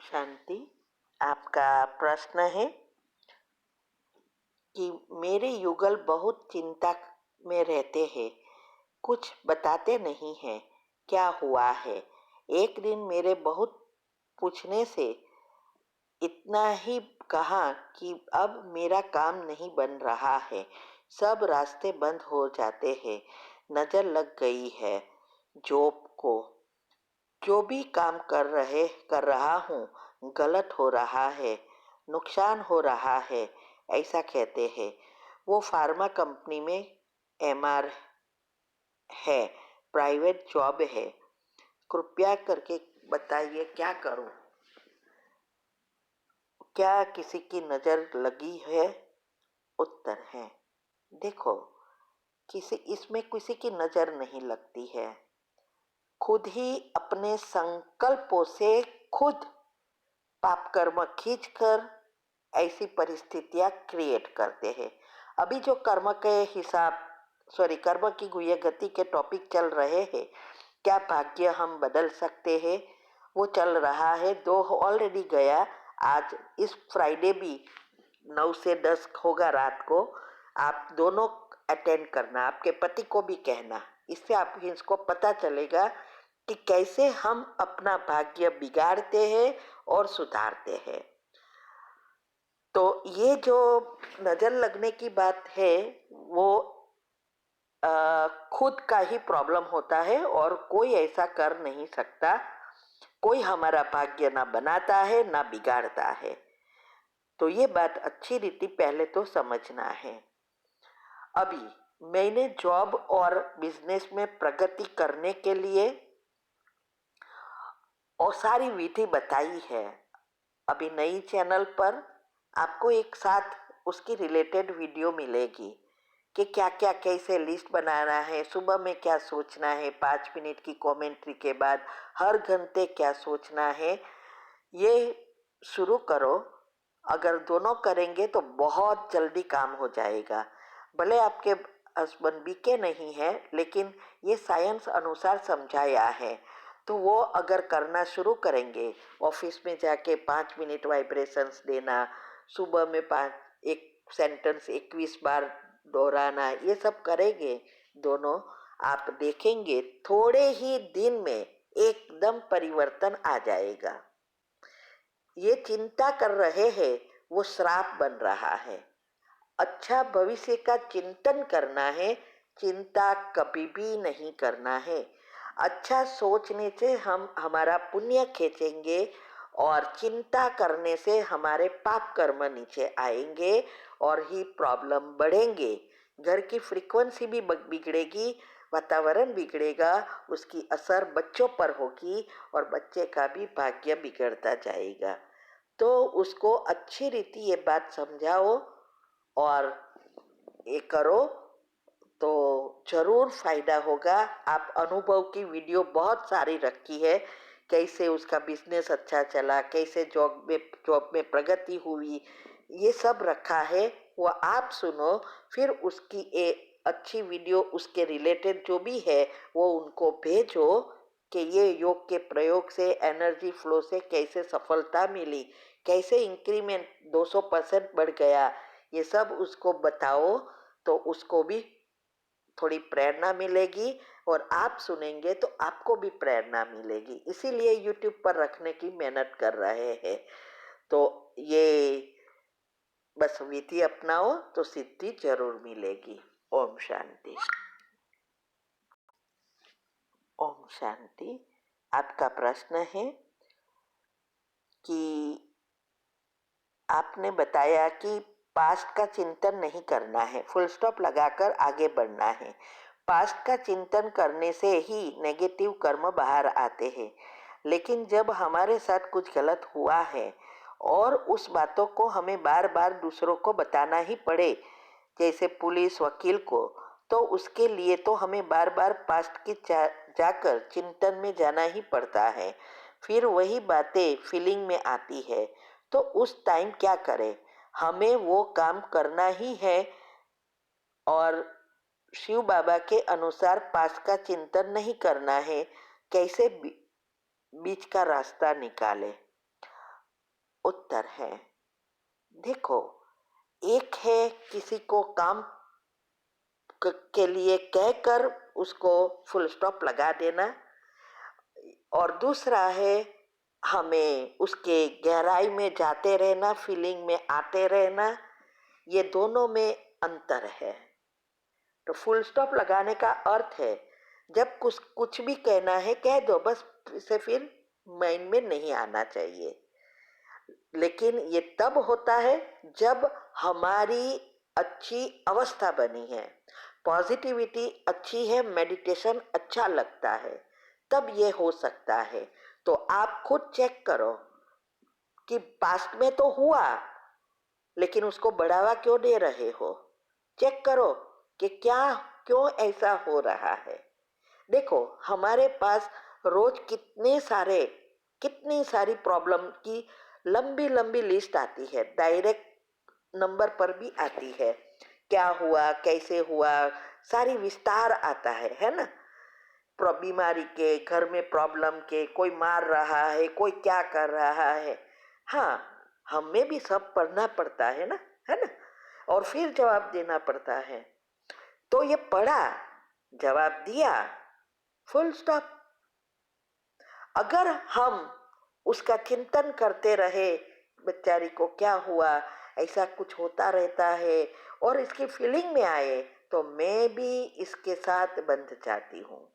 शांति। आपका प्रश्न है कि मेरे युगल बहुत चिंता में रहते हैं, कुछ बताते नहीं हैं, क्या हुआ है। एक दिन मेरे बहुत पूछने से इतना ही कहा कि अब मेरा काम नहीं बन रहा है, सब रास्ते बंद हो जाते हैं, नजर लग गई है जॉब को, जो भी काम कर रहा हूँ गलत हो रहा है, नुकसान हो रहा है, ऐसा कहते हैं। वो फार्मा कंपनी में एमआर है, प्राइवेट जॉब है। कृपया करके बताइए क्या करूँ। क्या किसी की नज़र लगी है? उत्तर है, देखो, किसी की नज़र नहीं लगती है। खुद ही अपने संकल्पों से खुद पाप कर्म खींच कर ऐसी परिस्थितियां क्रिएट करते हैं। अभी जो कर्म की गुह्य गति के टॉपिक चल रहे हैं, क्या भाग्य हम बदल सकते हैं, वो चल रहा है। 2 ऑलरेडी गया, आज इस फ्राइडे भी 9 से 10 होगा रात को। आप दोनों अटेंड करना, आपके पति को भी कहना, इससे आप इसको पता चलेगा कि कैसे हम अपना भाग्य बिगाड़ते हैं और सुधारते हैं। तो ये जो नज़र लगने की बात है, वो खुद का ही प्रॉब्लम होता है और कोई ऐसा कर नहीं सकता। कोई हमारा भाग्य ना बनाता है ना बिगाड़ता है। तो ये बात अच्छी रीति पहले तो समझना है। अभी मैंने जॉब और बिजनेस में प्रगति करने के लिए और सारी विधि बताई है। अभी नई चैनल पर आपको एक साथ उसकी रिलेटेड वीडियो मिलेगी कि क्या क्या कैसे लिस्ट बनाना है, सुबह में क्या सोचना है, 5 मिनट की कमेंट्री के बाद हर घंटे क्या सोचना है। ये शुरू करो। अगर दोनों करेंगे तो बहुत जल्दी काम हो जाएगा। भले आपके हस्बैंड बीके नहीं है, लेकिन ये साइंस अनुसार समझाया है। तो वो अगर करना शुरू करेंगे, ऑफिस में जाके 5 मिनट वाइब्रेशंस देना, सुबह में 1 सेंटेंस 21 बार दोहराना, ये सब करेंगे दोनों, आप देखेंगे थोड़े ही दिन में एकदम परिवर्तन आ जाएगा। ये चिंता कर रहे हैं, वो श्राप बन रहा है। अच्छा भविष्य का चिंतन करना है, चिंता कभी भी नहीं करना है। अच्छा सोचने से हम हमारा पुण्य खींचेंगे और चिंता करने से हमारे पाप कर्म नीचे आएंगे और ही प्रॉब्लम बढ़ेंगे। घर की फ्रीक्वेंसी भी बिगड़ेगी, वातावरण बिगड़ेगा, उसकी असर बच्चों पर होगी और बच्चे का भी भाग्य बिगड़ता जाएगा। तो उसको अच्छी रीति ये बात समझाओ और ये करो तो जरूर फायदा होगा। आप अनुभव की वीडियो बहुत सारी रखी है, कैसे उसका बिजनेस अच्छा चला, कैसे जॉब में प्रगति हुई, ये सब रखा है। वो आप सुनो, फिर उसकी अच्छी वीडियो उसके रिलेटेड जो भी है वो उनको भेजो कि ये योग के प्रयोग से, एनर्जी फ्लो से कैसे सफलता मिली, कैसे इंक्रीमेंट 200% बढ़ गया, ये सब उसको बताओ। तो उसको भी थोड़ी प्रेरणा मिलेगी और आप सुनेंगे तो आपको भी प्रेरणा मिलेगी। इसीलिए यूट्यूब पर रखने की मेहनत कर रहे हैं। तो ये बस विधि अपनाओ तो सिद्धि जरूर मिलेगी। ओम शांति। ओम शांति। आपका प्रश्न है कि आपने बताया कि पास्ट का चिंतन नहीं करना है, फुल स्टॉप लगाकर आगे बढ़ना है। पास्ट का चिंतन करने से ही नेगेटिव कर्म बाहर आते हैं। लेकिन जब हमारे साथ कुछ गलत हुआ है और उस बातों को हमें बार बार दूसरों को बताना ही पड़े, जैसे पुलिस वकील को, तो उसके लिए तो हमें बार बार पास्ट की जाकर चिंतन में जाना ही पड़ता है। फिर वही बातें फीलिंग में आती है। तो उस टाइम क्या करें? हमें वो काम करना ही है और शिव बाबा के अनुसार पास्ट का चिंतन नहीं करना है। कैसे बीच का रास्ता निकाले? उत्तर है, देखो, एक है किसी को काम के लिए कहकर उसको फुल स्टॉप लगा देना, और दूसरा है हमें उसके गहराई में जाते रहना, फीलिंग में आते रहना। ये दोनों में अंतर है। तो फुल स्टॉप लगाने का अर्थ है जब कुछ कुछ भी कहना है कह दो, बस इसे फिर माइंड में नहीं आना चाहिए। लेकिन ये तब होता है जब हमारी अच्छी अवस्था बनी है, पॉजिटिविटी अच्छी है, मेडिटेशन अच्छा लगता है, तब ये हो सकता है। तो आप खुद चेक करो कि पास्ट में तो हुआ, लेकिन उसको बढ़ावा क्यों दे रहे हो। चेक करो कि क्या क्यों ऐसा हो रहा है। देखो, हमारे पास रोज कितनी सारी प्रॉब्लम की लंबी लंबी लिस्ट आती है, डायरेक्ट नंबर पर भी आती है। क्या हुआ, कैसे हुआ, सारी विस्तार आता है ना। बीमारी के, घर में प्रॉब्लम के, कोई मार रहा है, कोई क्या कर रहा है। हाँ, हमें भी सब पढ़ना पड़ता है ना, और फिर जवाब देना पड़ता है। तो ये पढ़ा, जवाब दिया, फुल स्टॉप। अगर हम उसका चिंतन करते रहे, बेचारी को क्या हुआ, ऐसा कुछ होता रहता है, और इसकी फीलिंग में आए, तो मैं भी इसके साथ बंध जाती हूँ।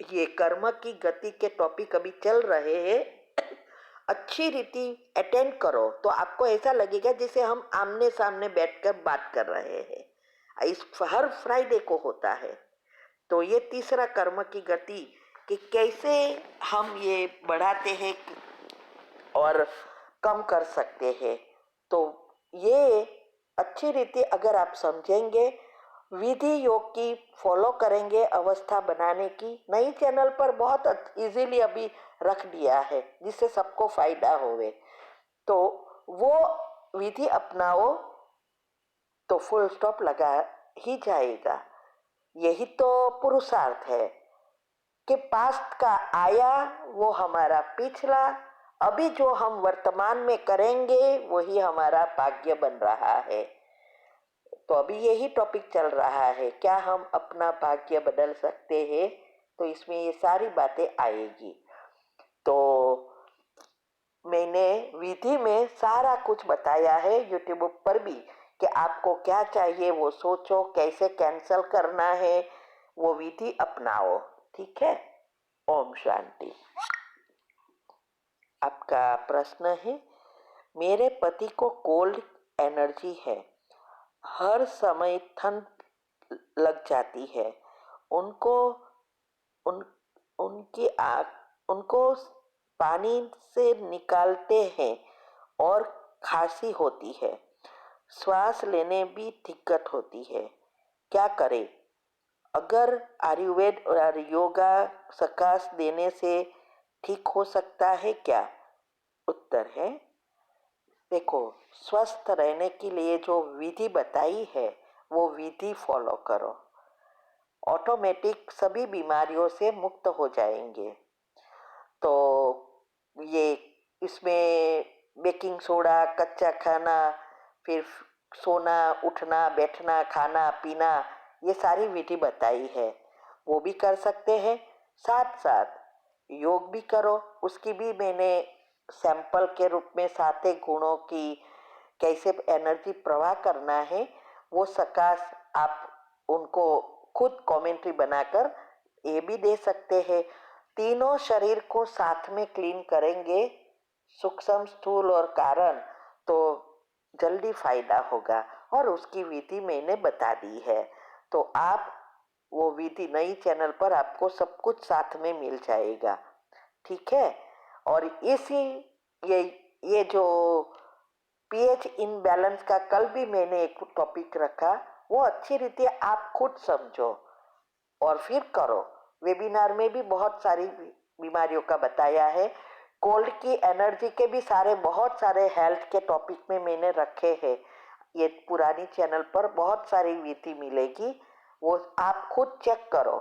ये कर्म की गति के टॉपिक अभी चल रहे हैं। अच्छी रीति अटेंड करो तो आपको ऐसा लगेगा जैसे हम आमने सामने बैठकर बात कर रहे हैं। इस हर फ्राइडे को होता है। तो ये तीसरा कर्म की गति कि कैसे हम ये बढ़ाते हैं और कम कर सकते हैं। तो ये अच्छी रीति अगर आप समझेंगे, विधि योग की फॉलो करेंगे अवस्था बनाने की, नई चैनल पर बहुत इजीली अभी रख दिया है जिससे सबको फायदा होवे। तो वो विधि अपनाओ तो फुल स्टॉप लगा ही जाएगा। यही तो पुरुषार्थ है कि पास्ट का आया वो हमारा पिछला, अभी जो हम वर्तमान में करेंगे वही हमारा भाग्य बन रहा है। तो अभी यही टॉपिक चल रहा है, क्या हम अपना भाग्य बदल सकते हैं। तो इसमें ये सारी बातें आएगी। तो मैंने विधि में सारा कुछ बताया है यूट्यूब पर भी कि आपको क्या चाहिए वो सोचो, कैसे कैंसल करना है वो विधि अपनाओ। ठीक है। ओम शांति। आपका प्रश्न है, मेरे पति को कोल्ड एनर्जी है, हर समय ठंड लग जाती है, उनको उन उनकी आँख उनको पानी से निकालते हैं और खांसी होती है, श्वास लेने भी दिक्कत होती है, क्या करें। अगर आयुर्वेद और योगा सकाश देने से ठीक हो सकता है क्या। उत्तर है, देखो, स्वस्थ रहने के लिए जो विधि बताई है वो विधि फॉलो करो, ऑटोमेटिक सभी बीमारियों से मुक्त हो जाएंगे। तो ये इसमें बेकिंग सोडा, कच्चा खाना, फिर सोना, उठना, बैठना, खाना पीना, ये सारी विधि बताई है, वो भी कर सकते हैं। साथ साथ योग भी करो, उसकी भी मैंने सैंपल के रूप में 7 गुणों की कैसे एनर्जी प्रवाह करना है वो सकाश आप उनको खुद कमेंट्री बनाकर ये भी दे सकते हैं। तीनों शरीर को साथ में क्लीन करेंगे, सूक्ष्म, स्थूल और कारण, तो जल्दी फायदा होगा। और उसकी विधि मैंने बता दी है, तो आप वो विधि नई चैनल पर आपको सब कुछ साथ में मिल जाएगा। ठीक है। और ये ये जो पीएच इनबैलेंस का कल भी मैंने एक टॉपिक रखा, वो अच्छी रीति आप खुद समझो और फिर करो। वेबिनार में भी बहुत सारी बीमारियों का बताया है, कोल्ड की एनर्जी के भी बहुत सारे हेल्थ के टॉपिक में मैंने रखे हैं। ये पुरानी चैनल पर बहुत सारी विधि मिलेगी, वो आप खुद चेक करो,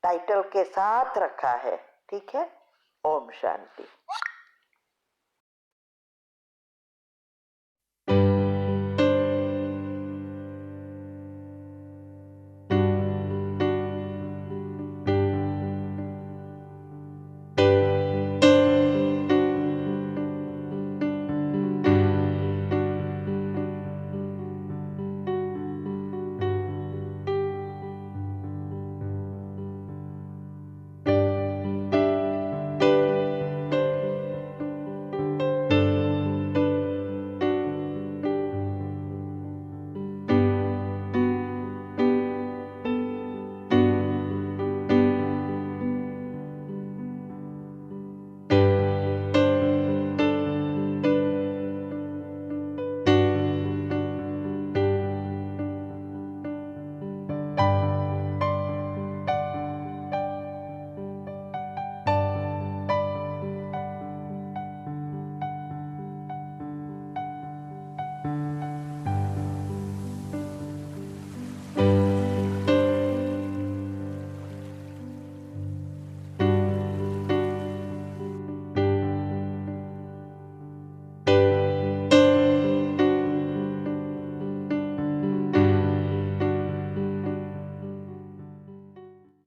टाइटल के साथ रखा है। ठीक है। ओम शांति।